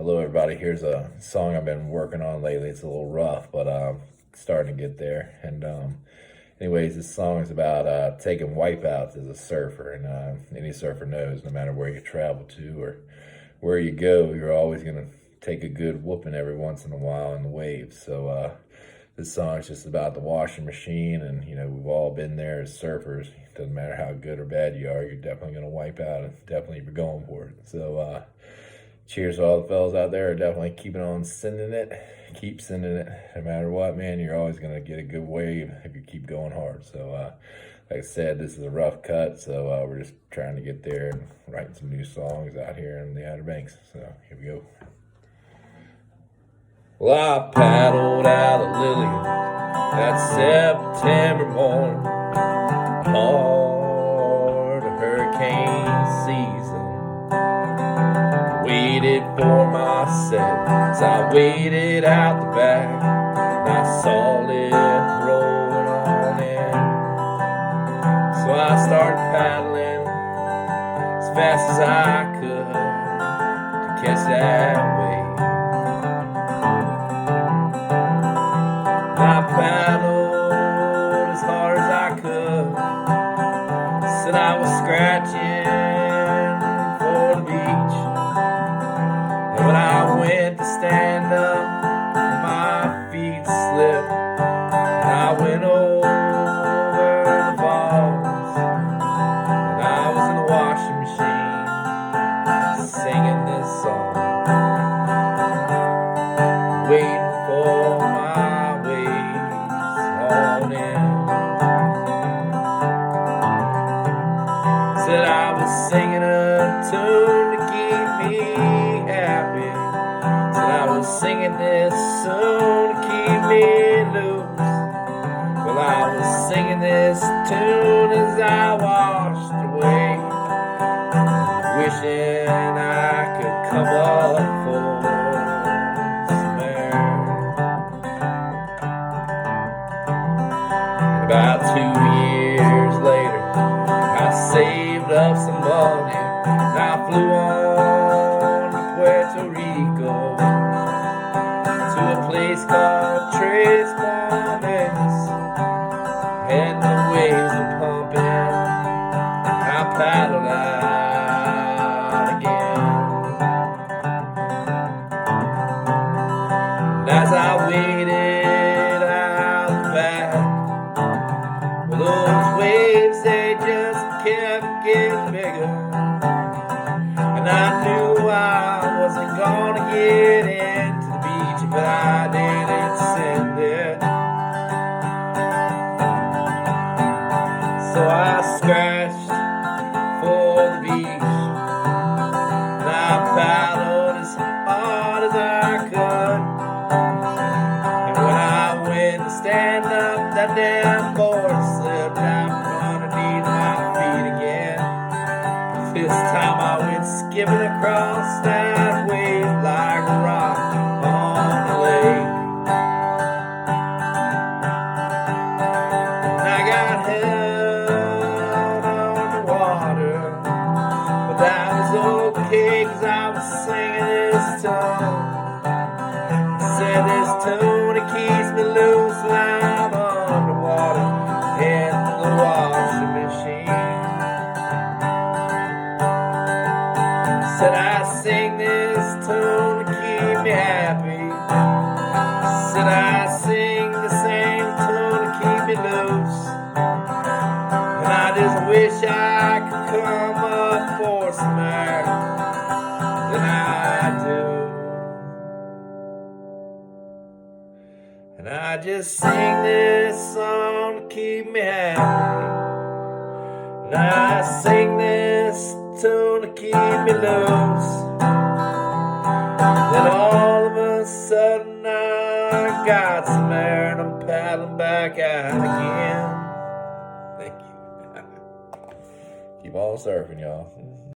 Hello, everybody. Here's a song I've been working on lately. It's a little rough, but starting to get there. Anyways, this song is about taking wipeouts as a surfer. And any surfer knows, no matter where you travel to or where you go, you're always going to take a good whooping every once in a while in the waves. So this song is just about the washing machine, and we've all been there as surfers. It doesn't matter how good or bad you are, you're definitely going to wipe out, and definitely if you're going for it. So cheers to all the fellas out there. Definitely keeping on sending it. Keep sending it. No matter what, man, you're always going to get a good wave if you keep going hard. So, like I said, this is a rough cut. So, we're just trying to get there and writing some new songs out here in the Outer Banks. So, here we go. Well, I paddled out of Lillian that September morning. Hard hurricane season. Waited for my set as I waited out the back, and I saw it rolling on in. So I started paddling as fast as I could to catch that wave. And I paddled as hard as I could, said I was scratching for the beach. When I went to stand up, my feet slipped, and I went over the falls, and I was in the washing machine, singing this song, waiting for my waves on in. Said I was singing a tune to keep me happy. Said I was singing this song to keep me loose. Well, I was singing this tune as I washed away, wishing I could come up for some air. And about 2 years later, I saved up some money, and I flew on to Puerto Rico, to a place called Tres Palmas, and the waves were pumping. I paddled out again, and as I waited out the back, well, those waves, they just kept getting bigger, and I knew I wasn't gonna get into the beach if I didn't send it. So I scratched for the beach, and I paddled as hard as I could, and when I went to stand up, that damn board slipped out from underneath my feet again. This time I went skipping across that wave like a rock on the lake. And I got held underwater, but that was okay, 'cause I was singing this tune. I said this tune, it keeps me loose when I'm underwater in the washing machine. Said I sing this tune to keep me happy. Said I sing the same tune to keep me loose, and I just wish I could come up for some air, than I do. And I just sing this song to keep me happy, and I sing this tune to keep me loose. Then all of a sudden I got some air, and I'm paddling back out again. Thank you. Keep on surfing, y'all.